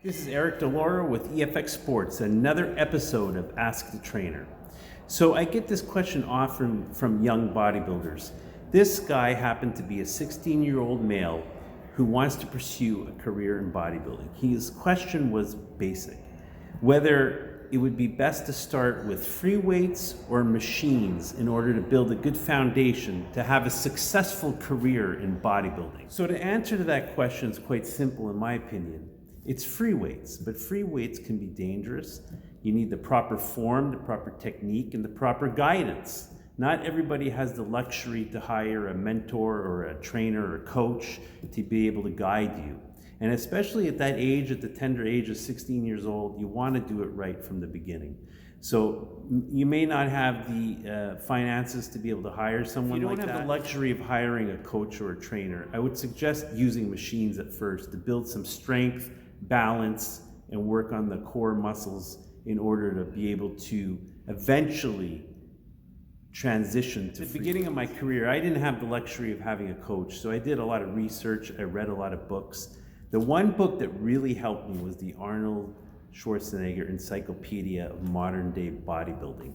This is Eric DiLauro with EFX Sports, another episode of Ask the Trainer. So I get this question often from young bodybuilders. This guy happened to be a 16-year-old male who wants to pursue a career in bodybuilding. His question was basic: whether it would be best to start with free weights or machines in order to build a good foundation to have a successful career in bodybuilding. So the answer to that question is quite simple in my opinion. It's free weights, but free weights can be dangerous. You need the proper form, the proper technique, and the proper guidance. Not everybody has the luxury to hire a mentor or a trainer or a coach to be able to guide you. And especially at that age, at the tender age of 16 years old, you want to do it right from the beginning. So you may not have the finances to be able to hire someone like that. If you don't have the luxury of hiring a coach or a trainer, I would suggest using machines at first to build some strength, balance, and work on the core muscles in order to be able to eventually transition to. At the beginning of my career, I didn't have the luxury of having a coach, so I did a lot of research, I read a lot of books. The one book that really helped me was the Arnold Schwarzenegger Encyclopedia of Modern Day Bodybuilding.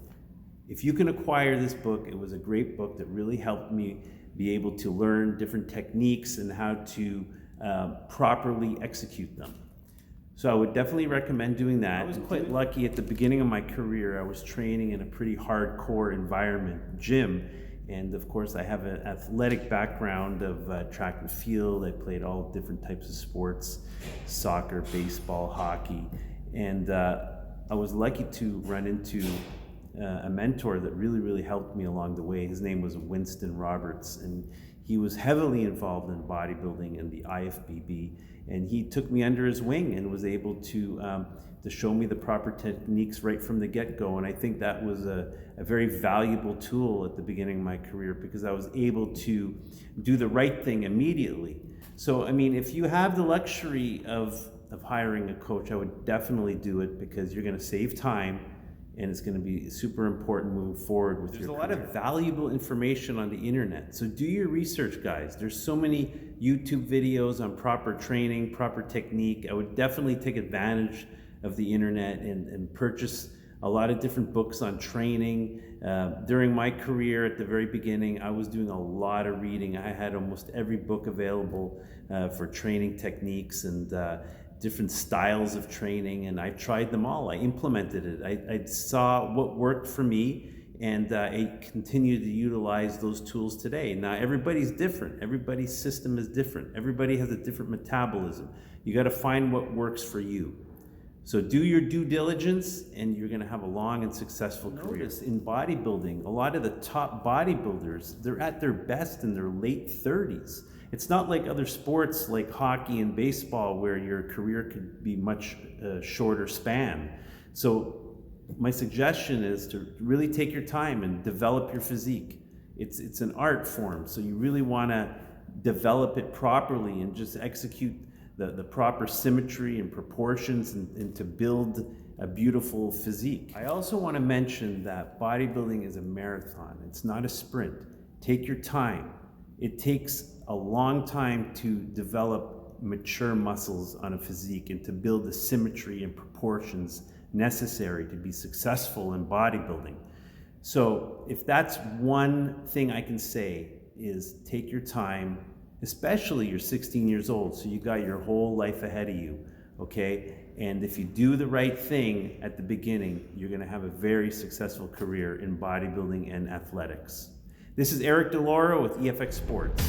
If you can acquire this book, it was a great book that really helped me be able to learn different techniques and how to properly execute them. So I would definitely recommend doing that. I was quite lucky at the beginning of my career. I was training in a pretty hardcore environment, gym. And of course, I have an athletic background of track and field. I played all different types of sports: soccer, baseball, hockey. And I was lucky to run into a mentor that really helped me along the way. His name was Winston Roberts, and he was heavily involved in bodybuilding and the IFBB. And he took me under his wing and was able to show me the proper techniques right from the get-go. And I think that was a very valuable tool at the beginning of my career, because I was able to do the right thing immediately. So, I mean, if you have the luxury of hiring a coach, I would definitely do it, because you're going to save time and it's going to be super important moving forward with your career. There's a lot of valuable information on the internet, so do your research, guys. There's so many YouTube videos on proper training, proper technique. I would definitely take advantage of the internet and purchase a lot of different books on training. During my career at the very beginning, I was doing a lot of reading. I had almost every book available for training techniques and different styles of training, and I tried them all. I implemented it. I saw what worked for me, and I continue to utilize those tools today. Now, everybody's different. Everybody's system is different. Everybody has a different metabolism. You got to find what works for you. So do your due diligence, and you're going to have a long and successful career. In bodybuilding, a lot of the top bodybuilders, they're at their best in their late 30s. It's not like other sports like hockey and baseball, where your career could be much shorter span. So my suggestion is to really take your time and develop your physique. It's an art form, so you really want to develop it properly and just execute the proper symmetry and proportions and to build a beautiful physique. I also want to mention that bodybuilding is a marathon. It's not a sprint. Take your time. It takes a long time to develop mature muscles on a physique and to build the symmetry and proportions necessary to be successful in bodybuilding. So if that's one thing I can say, is take your time, especially you're 16 years old, so you got your whole life ahead of you, okay? And if you do the right thing at the beginning, you're gonna have a very successful career in bodybuilding and athletics. This is Eric DiLauro with EFX Sports.